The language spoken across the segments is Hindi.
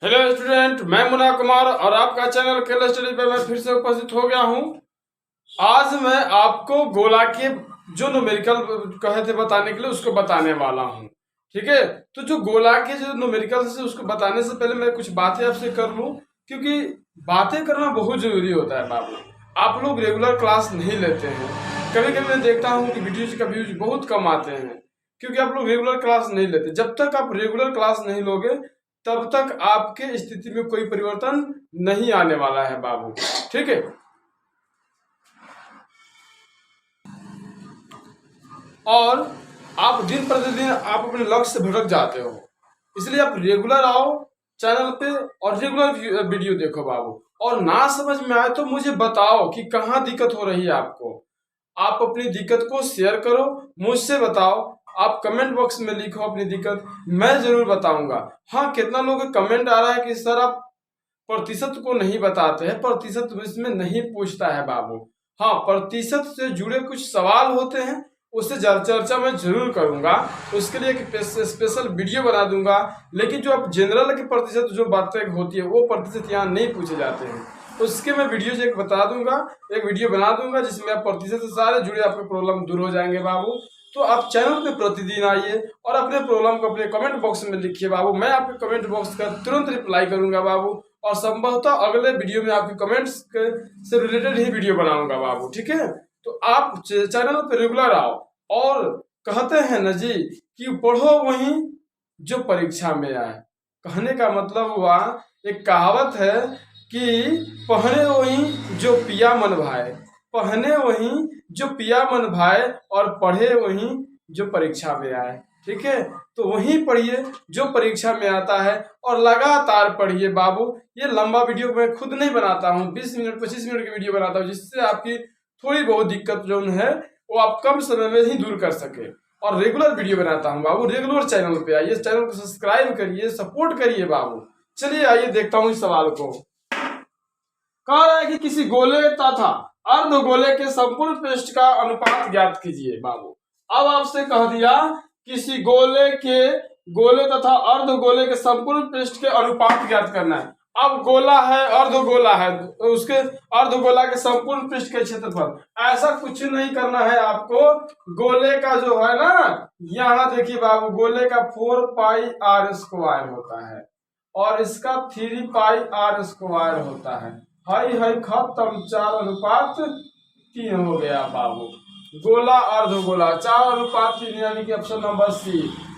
हेलो स्टूडेंट, मैं मुन्ना कुमार और आपका चैनल केल स्टडी पे मैं फिर से उपस्थित हो गया हूं। आज मैं आपको गोला के जो न्यूमेरिकल कहे थे बताने के लिए उसको बताने वाला हूं। ठीक है, तो जो गोला के जो न्यूमेरिकल से उसको बताने से पहले मैं कुछ बातें आपसे कर लूं, क्योंकि बातें करना बहुत जरूरी होता है बाबू। आप लोग रेगुलर क्लास नहीं लेते हैं। कभी कभी मैं देखता हूँ कि वीडियोज का व्यूज बहुत कम आते हैं, क्योंकि आप लोग रेगुलर क्लास नहीं लेते। जब तक आप रेगुलर क्लास नहीं लोगे तब तक आपके स्थिति में कोई परिवर्तन नहीं आने वाला है बाबू। ठीक है, और आप दिन प्रतिदिन आप अपने लक्ष्य से भटक जाते हो, इसलिए आप रेगुलर आओ चैनल पे और रेगुलर वीडियो देखो बाबू। और ना समझ में आए तो मुझे बताओ कि कहाँ दिक्कत हो रही है आपको। आप अपनी दिक्कत को शेयर करो, मुझसे बताओ। आप कमेंट बॉक्स में लिखो अपनी दिक्कत, मैं जरूर बताऊंगा। हाँ, कितना लोगों का कमेंट आ रहा है कि सर आप प्रतिशत को नहीं बताते हैं, प्रतिशत इसमें नहीं पूछता है बाबू। हाँ, प्रतिशत से जुड़े कुछ सवाल होते हैं, उससे चर्चा मैं जरूर करूंगा। उसके लिए एक स्पेशल वीडियो बना दूंगा। लेकिन जो अब जनरल के प्रतिशत जो बातें होती है वो प्रतिशत यहाँ नहीं पूछे जाते हैं। उसके मैं वीडियो एक बता दूंगा, एक वीडियो बना दूंगा जिसमें आप प्रतिशत से सारे जुड़े आपके प्रॉब्लम दूर हो जाएंगे बाबू। तो आप चैनल पे प्रतिदिन आइए और अपने प्रॉब्लम को अपने कमेंट बॉक्स में लिखिए बाबू। मैं आपके कमेंट बॉक्स का तुरंत रिप्लाई करूंगा बाबू, और संभवतः अगले वीडियो में आपके कमेंट्स से रिलेटेड ही वीडियो बनाऊंगा बाबू। ठीक है, तो आप चैनल पे रेगुलर आओ। और कहते हैं न जी कि पढ़ो वहीं जो परीक्षा में आए। कहने का मतलब हुआ, एक कहावत है कि पढ़े वहीं जो पिया मन भाए, पढ़ने वहीं जो पिया मन भाए, और पढ़े वहीं जो परीक्षा में आए। ठीक है, तो वहीं पढ़िए जो परीक्षा में आता है, और लगातार पढ़िए बाबू। ये लंबा वीडियो मैं खुद नहीं बनाता हूँ, 20 मिनट 25 मिनट की वीडियो बनाता हूँ, जिससे आपकी थोड़ी बहुत दिक्कत जो है वो आप कम समय में ही दूर कर सके। और रेगुलर वीडियो बनाता हूँ बाबू। रेगुलर चैनल पे आइए, चैनल को सब्सक्राइब करिए, सपोर्ट करिए बाबू। चलिए आइए देखता हूँ इस सवाल को। कह रहा है कि किसी गोले तथा अर्धगोले के संपूर्ण पृष्ठ का अनुपात ज्ञात कीजिए बाबू। अब आपसे कह दिया किसी गोले तथा अर्धगोले के संपूर्ण पृष्ठ के अनुपात ज्ञात करना है। अब गोला है, अर्धगोला है, तो उसके अर्धगोला के संपूर्ण पृष्ठ के क्षेत्रफल। ऐसा कुछ नहीं करना है आपको। गोले का जो है ना, यहाँ देखिए बाबू, गोले का 4 पाई आर स्क्वायर होता है और इसका 3 पाई आर स्क्वायर होता है। हाई हाई खत्म, 4:3 हो गया बाबू। गोला अर्धगोला 4:3, यानी कि ऑप्शन नंबर सी।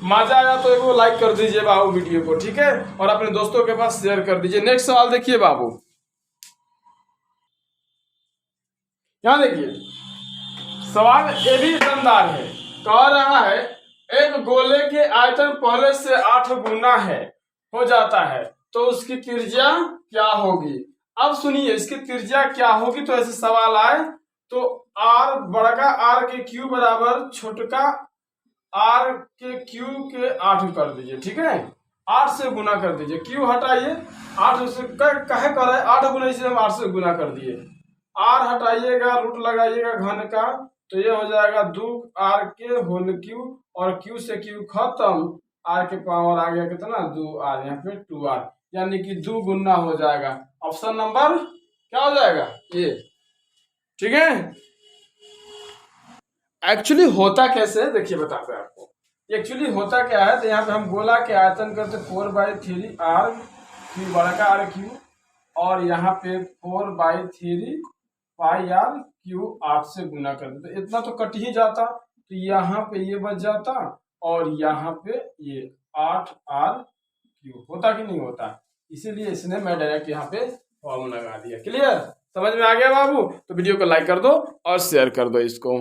मजा आया तो एक लाइक कर दीजिए बाबू वीडियो को। ठीक है, और अपने दोस्तों के पास शेयर कर दीजिए। नेक्स्ट सवाल देखिए बाबू, यहाँ देखिए सवाल ये भी दमदार है। कह रहा है एक गोले के आयतन पहले से 8 गुना है हो जाता है, तो उसकी त्रिज्या क्या होगी। अब सुनिए, इसकी त्रिज्या क्या होगी। तो ऐसे सवाल आए तो आर बड़का आर के क्यू बराबर छोटका आर के क्यू के 8 कर दीजिए। ठीक है, 8 से गुना कर दीजिए, क्यू हटाइए, 8 से कहे कर रहे 8 गुना, इसे हम 8 से गुना कर दिए। आर हटाइएगा, रूट लगाइएगा घन का, तो ये हो जाएगा 2r के होल क्यू, और क्यू से क्यू खत्म, आर के पावर आ गया कितना 2r, यहाँ पे 2r, यानी कि 2 गुना हो जाएगा। ऑप्शन नंबर क्या हो जाएगा ये। ठीक है, एक्चुअली होता कैसे है देखिए, बताते हैं आपको। एक्चुअली होता क्या है, तो यहाँ पे हम गोला के आयतन करते 4/3r क्यू, बड़ा का आर क्यू, और यहाँ पे 4/3 पाई आर क्यू 8 से गुना कर देते। इतना तो कट ही जाता, तो यहाँ पे ये बच जाता, और यहाँ पे ये 8r क्यू होता कि नहीं होता। इसीलिए इसने मैं डायरेक्ट यहाँ पे फॉर्मूला लगा दिया। क्लियर, समझ में आ गया बाबू। तो वीडियो को लाइक कर दो और शेयर कर दो इसको।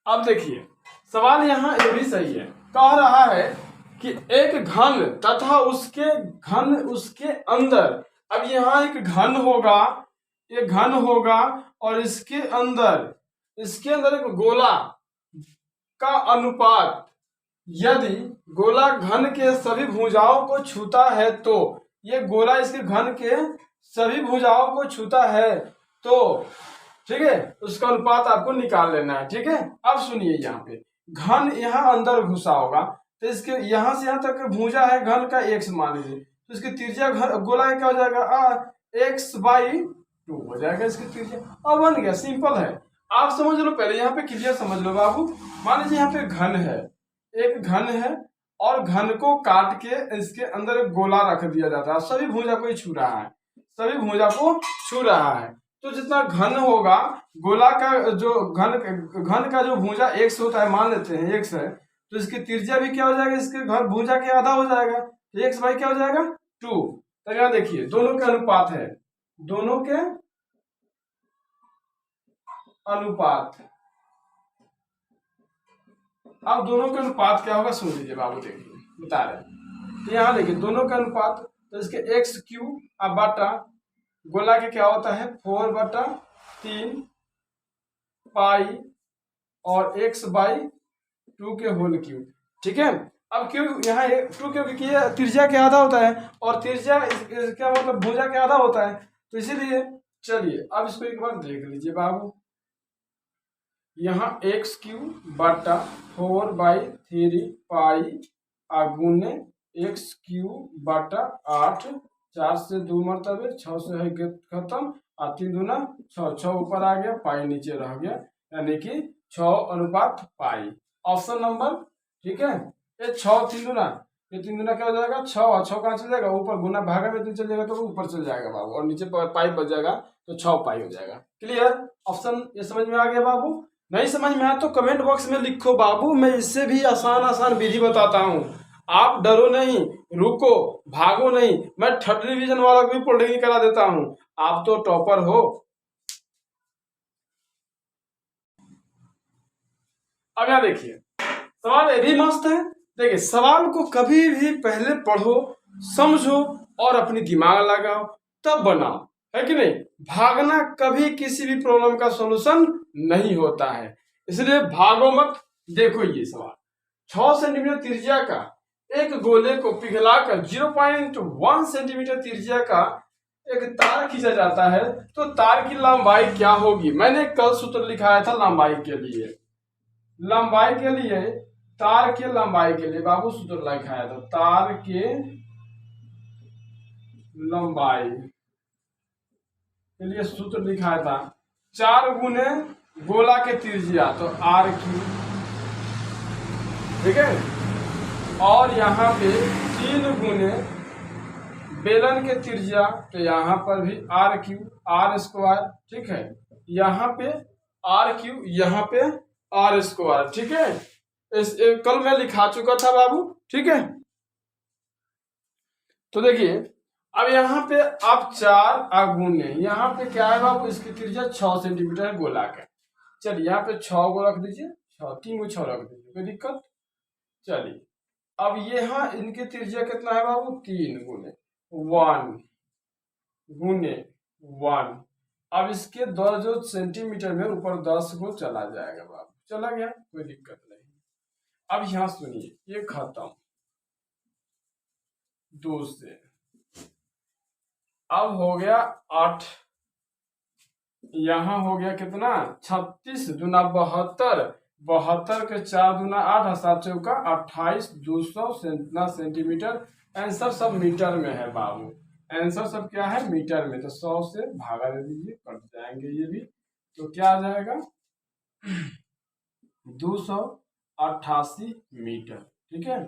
अब देखिए सवाल यहाँ ये भी सही है। कह रहा है कि एक घन तथा उसके अंदर। अब यहाँ एक घन होगा, ये घन होगा, और इसके अंदर एक गोला का अनुपात, यदि गोला घन के सभी भुजाओं को छूता है, तो ये गोला इसके घन के सभी भुजाओं को छूता है, तो ठीक है, उसका अनुपात आपको निकाल लेना है। ठीक है, अब सुनिए, यहाँ पे घन यहाँ अंदर घुसा होगा, तो इसके यहाँ से यहाँ तक भुजा है घन का x मान लीजिए, तो इसकी त्रिज्या गोला का क्या हो जाएगा, x/2 हो जाएगा इसकी त्रिज्या। अब बन गया, सिंपल है। आप समझ लो, पहले यहाँ पे क्लियर समझ लो बाबू। मान लीजिए यहाँ पे घन है, एक घन है, और घन को काट के इसके अंदर एक गोला रख दिया जाता है। सभी भुजा को ही छू रहा है, सभी भुजा को छू रहा है। तो जितना घन होगा गोला का, जो घन का जो भुजा x होता है, मान लेते हैं x है, तो इसकी त्रिज्या भी क्या हो जाएगा, इसके घर भुजा के आधा हो जाएगा। तो x/, क्या हो जाएगा, 2। तो यहाँ देखिए दोनों के अनुपात है, दोनों के अनुपात। अब दोनों का अनुपात क्या होगा, सुन लीजिए बाबू, देखिए बता रहे हैं। तो यहाँ देखिए दोनों का अनुपात, तो इसके x³ अब बटा गोला के क्या होता है 4/3 पाई और x/2 के होल क्यूब। ठीक है। अब क्यों यहाँ 2, क्योंकि ये त्रिज्या के आधा होता है, और त्रिज्या क्या मतलब भुजा के आधा होता है, तो इसीलिए चलिए अब इसको एक बार देख लीजिए बाबू। यहाँ x³ बटा 4/3 पाई गुने x³ बटा 8, 4 से 2 मरतबे, 6 से है खत्म, 3 दूना 6, 6 ऊपर आ गया, पाई नीचे रह गया, यानी कि 6:पाई। ऑप्शन नंबर, ठीक है। ये 6 3 दूना, ये 3 दूना क्या हो जाएगा 6, और 6 कहाँ चल जाएगा ऊपर, गुना भागा में 3 चल जाएगा तो ऊपर चल जाएगा बाबू, और नीचे पाई बच जाएगा, तो 6 पाई हो जाएगा। क्लियर, ऑप्शन ये समझ में आ गया बाबू। नहीं समझ में आया तो कमेंट बॉक्स में लिखो बाबू, मैं इससे भी आसान विधि बताता हूँ। आप डरो नहीं, रुको, भागो नहीं, मैं 3rd डिवीजन वाला भी पॉलिटेक्निक करा देता हूँ। आप तो टॉपर हो। अब यहाँ देखिए सवाल ये भी मस्त है। देखिए सवाल को कभी भी पहले पढ़ो, समझो और अपनी दिमाग लगाओ, तब बनाओ, है कि नहीं। भागना कभी किसी भी प्रॉब्लम का सॉल्यूशन नहीं होता है, इसलिए भागो मत। देखो ये सवाल, 6 सेंटीमीटर त्रिज्या का एक गोले को पिघलाकर 0.1 सेंटीमीटर त्रिज्या का एक तार खींचा जाता है, तो तार की लंबाई क्या होगी। मैंने कल सूत्र लिखाया था लंबाई के लिए, लंबाई के लिए, तार के लंबाई के लिए बाबू सूत्र लिखाया था, तार के लंबाई के लिए सूत्र लिखाया था 4 गुने गोला के त्रिज्या, तो r³, ठीक है। और यहाँ पे 3 गुने बेलन के त्रिज्या, तो यहाँ पर भी r³, r², ठीक है। यहाँ पे r³, यहाँ पे r², ठीक है। कल मैं लिखा चुका था बाबू, ठीक है। तो देखिए अब यहाँ पे आप 4 गुने, यहाँ पे क्या है बाबू, इसकी त्रिज्या 6 सेंटीमीटर गोला का। चलिए यहाँ पे 6 को रख दीजिए, 3 को 6 रख दीजिए, कोई दिक्कत। चलिए अब यहाँ इनकी त्रिज्या कितना है बाबू, 3 गुने 1 अब इसके 10 जो सेंटीमीटर में ऊपर 10 को चला जाएगा बाबू, चला गया, कोई दिक्कत नहीं। अब यहाँ सुनिए, ये खत्म 2 से, अब हो गया 8, यहाँ हो गया कितना 36 दूना 72, 72 के 4 दूना 8, 7 चौका 28, 200 सेंटीमीटर। आंसर सब मीटर में है बाबू, आंसर सब क्या है मीटर में, तो 100 से भागा दे दीजिए, कट जाएंगे ये भी, तो क्या आ जाएगा 288 मीटर, ठीक है,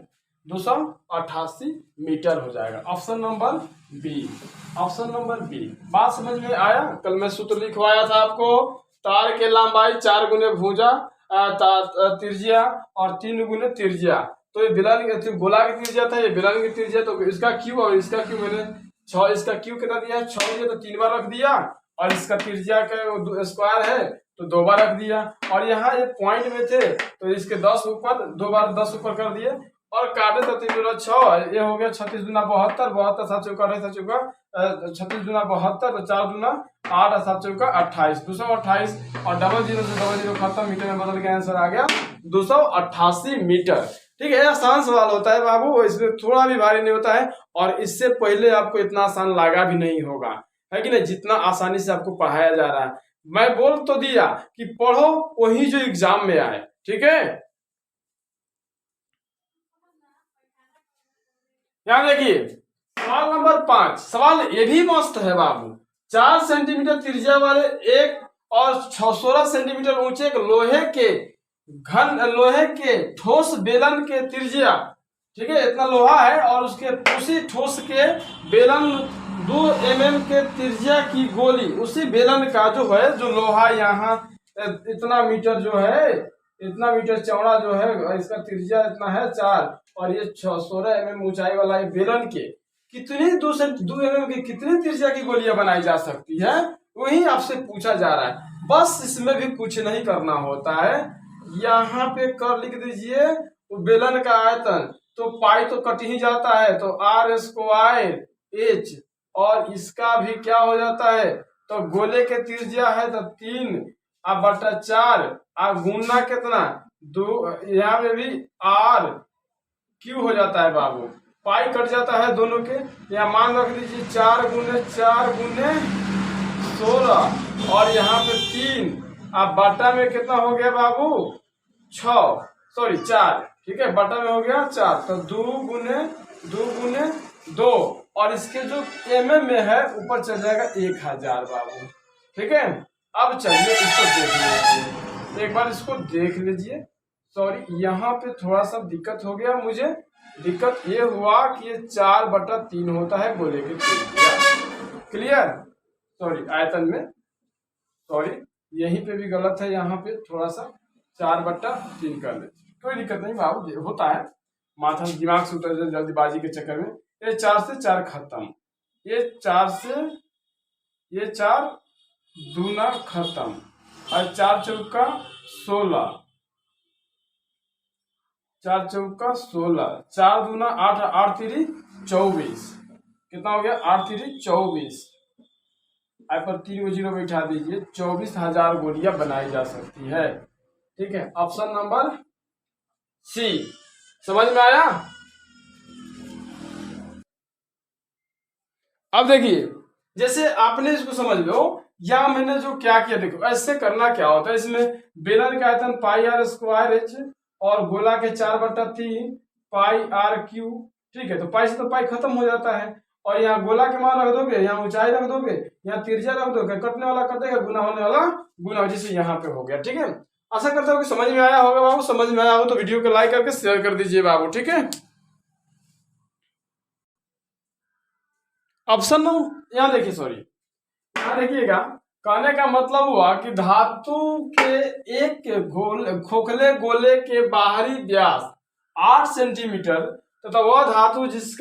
288 मीटर हो जाएगा। Option number B, option number B. बात समझ में आया। कल मैं सूत्र लिखवाया था आपको, तार के लंबाई 4 गुने भुजा त्रिज्या और 3 गुने त्रिज्या, तो ये बेलन गोला की त्रिज्या था, ये बेलन की त्रिज्या, तो इसका क्यू और इसका क्यू मैंने 6, इसका क्यू कितना दिया 6 दिया, तो 3 बार रख दिया, और इसका त्रिज्या का स्क्वायर है तो 2 बार रख दिया, और यहाँ ये पॉइंट में थे तो इसके 10 ऊपर 2 बार 10 ऊपर कर दिए, और काटे तो 3 दूना 6, ये हो गया 36 दूना 72, 72 7 चौका 7 चौका 36 दूना 72, तो 4 दूना 8, 7 चौका 28, 228, और डबल जीरो से डबल जीरो खत्म, मीटर में बदल के आंसर आ गया 288 मीटर। ठीक है, आसान सवाल होता है बाबू, इसमें थोड़ा भी भारी नहीं होता है, और इससे पहले आपको इतना आसान लगा भी नहीं होगा, है कि नहीं, जितना आसानी से आपको पढ़ाया जा रहा है। मैं बोल तो दिया कि पढ़ो वही जो एग्जाम में आए, ठीक है। यहाँ देखिए सवाल नंबर 5, सवाल ये भी मस्त है बाबू। 4 सेंटीमीटर त्रिज्या वाले एक और 16 सेंटीमीटर ऊंचे एक लोहे के ठोस बेलन के त्रिज्या, ठीक है, इतना लोहा है और उसके उसी ठोस के बेलन 2 mm के त्रिज्या की गोली, उसी बेलन का जो है, जो लोहा यहाँ इतना मीटर जो है, इतना मीटर चौड़ा जो है, इसका त्रिज्या इतना है 4, और ये 16 mm ऊंचाई वाला ये बेलन के कितनी 2 mm की कितनी त्रिज्या की गोलियां बनाई जा सकती है, वही आपसे पूछा जा रहा है। बस इसमें भी कुछ नहीं करना होता है, यहाँ पे कर लिख दीजिए बेलन का आयतन, तो पाई तो कट ही जाता है, तो r स्क्वायर h, और इसका भी क्या हो जाता है, तो गोले के त्रिज्या है तो 3/4, आप गुना कितना 2, यहाँ पे भी r क्यू हो जाता है बाबू, पाई कट जाता है दोनों के, यहाँ मान रख दीजिए 4 × 4 × 16, और यहाँ पे 3, अब बटा में कितना हो गया बाबू 4, ठीक है, बटा में हो गया 4, तो 2 × 2, और इसके जो mm में है ऊपर चल जाएगा 1000 बाबू, ठीक है। अब चलिए इसको देख लीजिए, एक बार इसको देख लीजिए। सॉरी, यहाँ पे थोड़ा सा दिक्कत हो गया मुझे, दिक्कत ये हुआ कि ये 4/3 होता है गोले के त्रिज्या, क्लियर। सॉरी, आयतन में, सॉरी यहीं पे भी गलत है, यहाँ पे थोड़ा सा 4/3 कर लेते, कोई दिक्कत नहीं बाबू, होता है, माथा दिमाग से उतर जाए जल्दीबाजी के चक्कर में। ये 4 से 4 खत्म, ये 4 से ये 4 दूना खत्म, और 4 चौका 16, 4 चौका 16, 4 दूना 8, 8 3 24, कितना हो गया 8 3 24, आई पर 3 को 0 बैठा दीजिए, 24,000 गोलियां बनाई जा सकती है, ठीक है। ऑप्शन नंबर सी, समझ में आया। अब देखिए, जैसे आपने इसको समझ लो, या मैंने जो क्या किया, देखो ऐसे करना क्या होता है, इसमें बेलन का आयतन पाई r स्क्वायर h और गोला के 4/3 पाई r क्यू, ठीक है, तो पाई से तो पाई खत्म हो जाता है, और यहाँ गोला के मान रख दोगे, यहाँ ऊंचाई रख दोगे, यहाँ त्रिज्या रख दोगे, कटने वाला कटेगा, गुना होने वाला गुना, जैसे यहाँ पे हो गया, ठीक है। आशा करता हूँ कि समझ में आया होगा बाबू, समझ में आया हो तो वीडियो को लाइक करके शेयर कर दीजिए बाबू, ठीक है। ऑप्शन यहाँ देखिए, सॉरी यहाँ देखिएगा, कहने का मतलब हुआ कि धातु के एक खोखले गोले के बाहरी व्यास 8 सेंटीमीटर तथा वह धातु जिस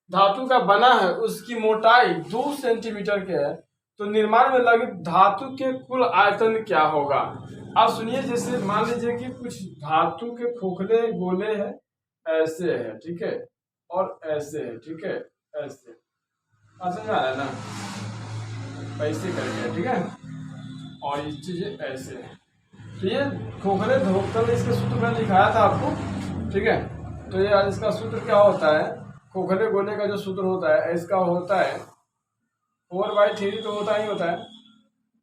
धातु का बना है उसकी मोटाई 2 सेंटीमीटर के है, तो निर्माण में लगे धातु के कुल आयतन क्या होगा। आप सुनिए, जैसे मान लीजिए कि कुछ धातु के खोखले गोले हैं, ऐसे है, ठीक है, और ऐसे है, ठीक है, ऐसे, समझ में आ रहा है ना, ऐसे करके, ठीक है, और ये चीजें ऐसे है, तो ये खोखले धोकल, इसके सूत्र में दिखाया था आपको, ठीक है। तो ये इसका सूत्र क्या होता है, खोखले गोले का जो सूत्र होता है, इसका होता है 4/3, तो होता ही होता है,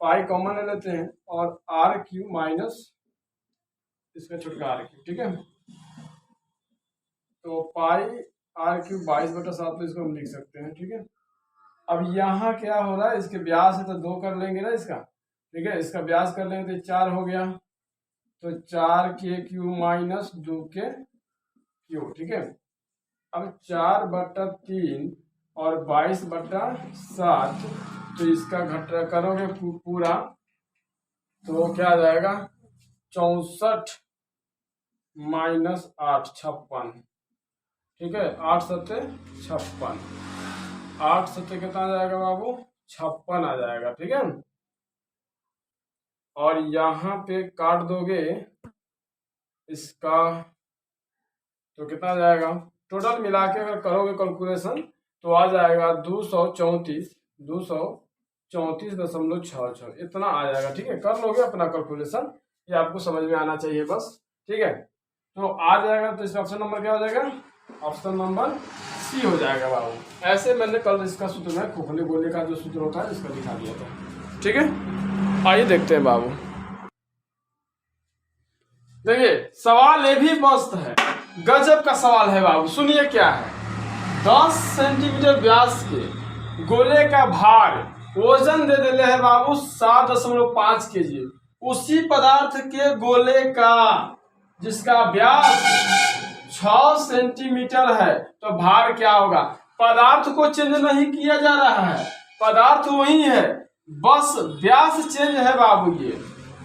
पाई कॉमन ले लेते हैं, और r³ माइनस इसका छुटका r³, ठीक है, तो पाई r³ 22/7, तो इसको हम लिख सकते हैं, ठीक है। अब यहाँ क्या हो रहा है, इसके व्यास है तो 2 कर लेंगे ना इसका, ठीक है, इसका व्यास कर लेंगे तो 4 हो गया, तो 4k³ माइनस 2k³, ठीक है। अब 4/3 और 22/7, तो इसका घटा करोगे पूरा, तो क्या आ जाएगा 64 माइनस 8 56, ठीक है, 8 7 56, 8 7 कितना आ जाएगा बाबू 56 आ जाएगा, ठीक है। और यहाँ पे काट दोगे इसका, तो कितना आ जाएगा, टोटल मिला के अगर करोगे कैलकुलेशन तो आ जाएगा 234.66, इतना आ जाएगा, ठीक है। कर लोगे अपना कैलकुलेशन, ये आपको समझ में आना चाहिए बस, ठीक है। तो आ जाएगा, तो इसका ऑप्शन नंबर क्या हो जाएगा, ऑप्शन नंबर सी हो जाएगा बाबू। ऐसे मैंने कल इसका सूत्र में खोखले गोले का जो सूत्र होता है इसका दिखा दिया था, ठीक है। आइए देखते हैं बाबू, देखिए सवाल ये भी मस्त है, गजब का सवाल है बाबू, सुनिए क्या है। 10 सेंटीमीटर व्यास के गोले का भार वजन दे देले है बाबू 7.5 kg। उसी पदार्थ के गोले का जिसका व्यास 6 सेंटीमीटर है तो भार क्या होगा। पदार्थ को चेंज नहीं किया जा रहा है, पदार्थ वही है, बस व्यास चेंज है बाबू। ये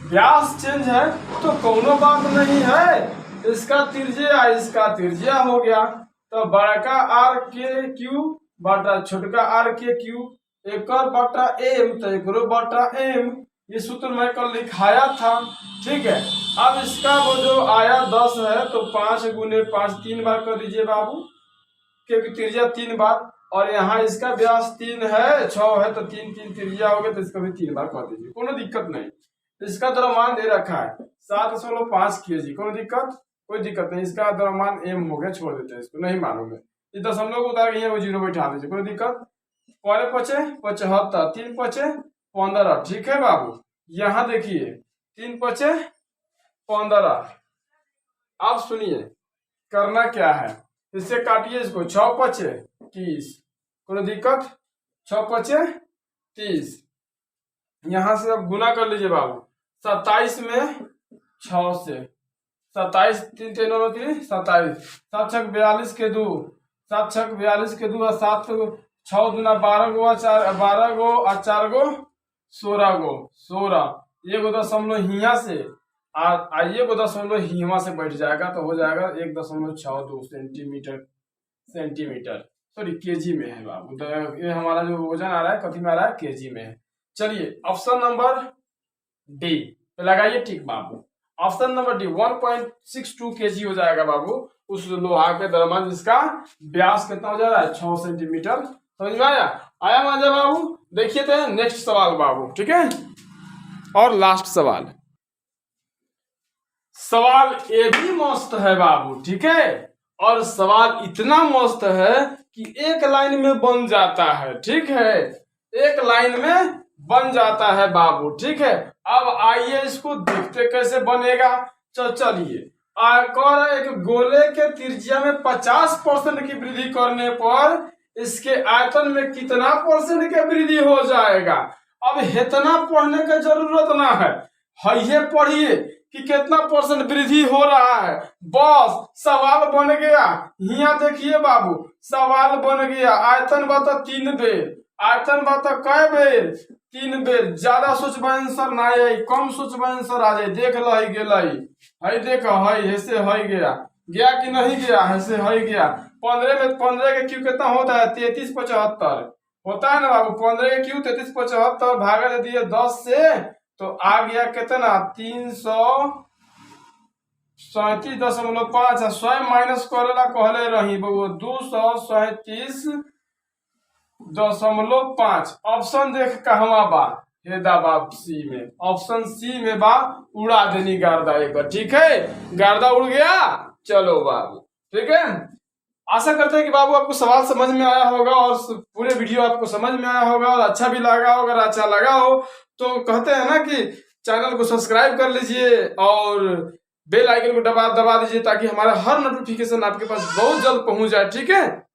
व्यास चेंज है तो कोनो बात नहीं है। इसका त्रिज्या हो गया तो बड़का आर के क्यूब बटा छोटका आर के क्यूब एकर बटा एम तो एकरो बटा एम। ये सूत्र मैं कल लिखाया था, ठीक है। अब इसका वो जो आया 10 है तो 5 गुने 5 3 बार कर दीजिए बाबू, क्योंकि त्रिज्या 3 बार, और यहाँ इसका व्यास 3 है 6 है तो 3 3 त्रिज्या हो गया तो इसको भी 3 बार कर दीजिए, कोनो दिक्कत नहीं। इसका द्रव्यमान दे रखा है 7.5 kg, कोनो दिक्कत कोई दिक्कत नहीं। इसका द्रव्यमान एम हो गया, छोड़ देते हैं इसको, नहीं मालूम है। ये दशमलव उतार गई है वो 0 बैठा दीजिए, कोई दिक्कत। पहले पचे 75 3 पचे 15, ठीक है बाबू। यहाँ देखिए 3 पचे 15। आप सुनिए करना क्या है, इससे काटिए इसको, 6 पचे 30, कोई दिक्कत। 6 पचे 30, यहाँ से अब गुना कर लीजिए बाबू। 27 में 6 से 27 3 3 9 3 27, 7 6 42 के 2, 7 6 42 के 2 और 7 6 दूना 12 गो 12 गो और 4 गो 16 गो 16। ये गो दशमलव हिया से आइए गो दशमलव हिमा से बैठ जाएगा तो हो जाएगा 1.62 सेंटीमीटर सॉरी केजी में है बाबू। तो ये हमारा जो वजन आ रहा है कथी में आ रहा है, केजी में है। चलिए ऑप्शन नंबर डी पे लगाइए, ठीक बाबू। ऑप्शन नंबर डी 1.62 kg हो जाएगा बाबू उस लोहा के द्रव्यमान जिसका व्यास कितना हो जा रहा है 6 सेंटीमीटर। समझ में आया मजा बाबू। देखिए तो नेक्स्ट सवाल बाबू, ठीक है, और लास्ट सवाल ये भी मस्त है बाबू, ठीक है। और सवाल इतना मस्त है कि एक लाइन में बन जाता है, ठीक है, एक लाइन में बन जाता है बाबू, ठीक है। अब आइए इसको देखते कैसे बनेगा। चलिए एक गोले के त्रिज्या में 50% की वृद्धि करने पर इसके आयतन में कितना % की वृद्धि हो जाएगा। अब इतना पढ़ने की जरूरत ना है, ये पढ़िए कि कितना % वृद्धि हो रहा है, बस सवाल बन गया। यहाँ देखिए बाबू सवाल बन गया, आयतन बता 3 बेर, आयतन बता कै बेर 3 बेर। ज्यादा सोचबा आंसर ना आई, कम सोचबा आंसर आ जाए। देख लही गेलई, हई देख हई ऐसे हई गया कि नहीं गया, ऐसे हई गया। 15 में 15 के क्यू कितना होता है 3375 होता है ना बाबू। 15 के क्यू 3375 भागा दे दिए 10 से तो आ गया कितना 337.5। 100 माइनस करेला कहले रही बबू 237.5। ऑप्शन देख कहवा बा, हैदराबाद सी में, ऑप्शन सी में बा। उड़ा देनी गर्दा एक बार, ठीक है, गर्दा उड़ गया। चलो बाबू, ठीक है। आशा करते हैं कि बाबू आपको सवाल समझ में आया होगा और पूरे वीडियो आपको समझ में आया होगा और अच्छा भी लगा होगा। अगर अच्छा लगा हो तो कहते हैं ना कि चैनल को सब्सक्राइब कर लीजिए और बेल आइकन को दबा दीजिए ताकि हमारा हर नोटिफिकेशन आपके पास बहुत जल्द पहुंच जाए, ठीक है।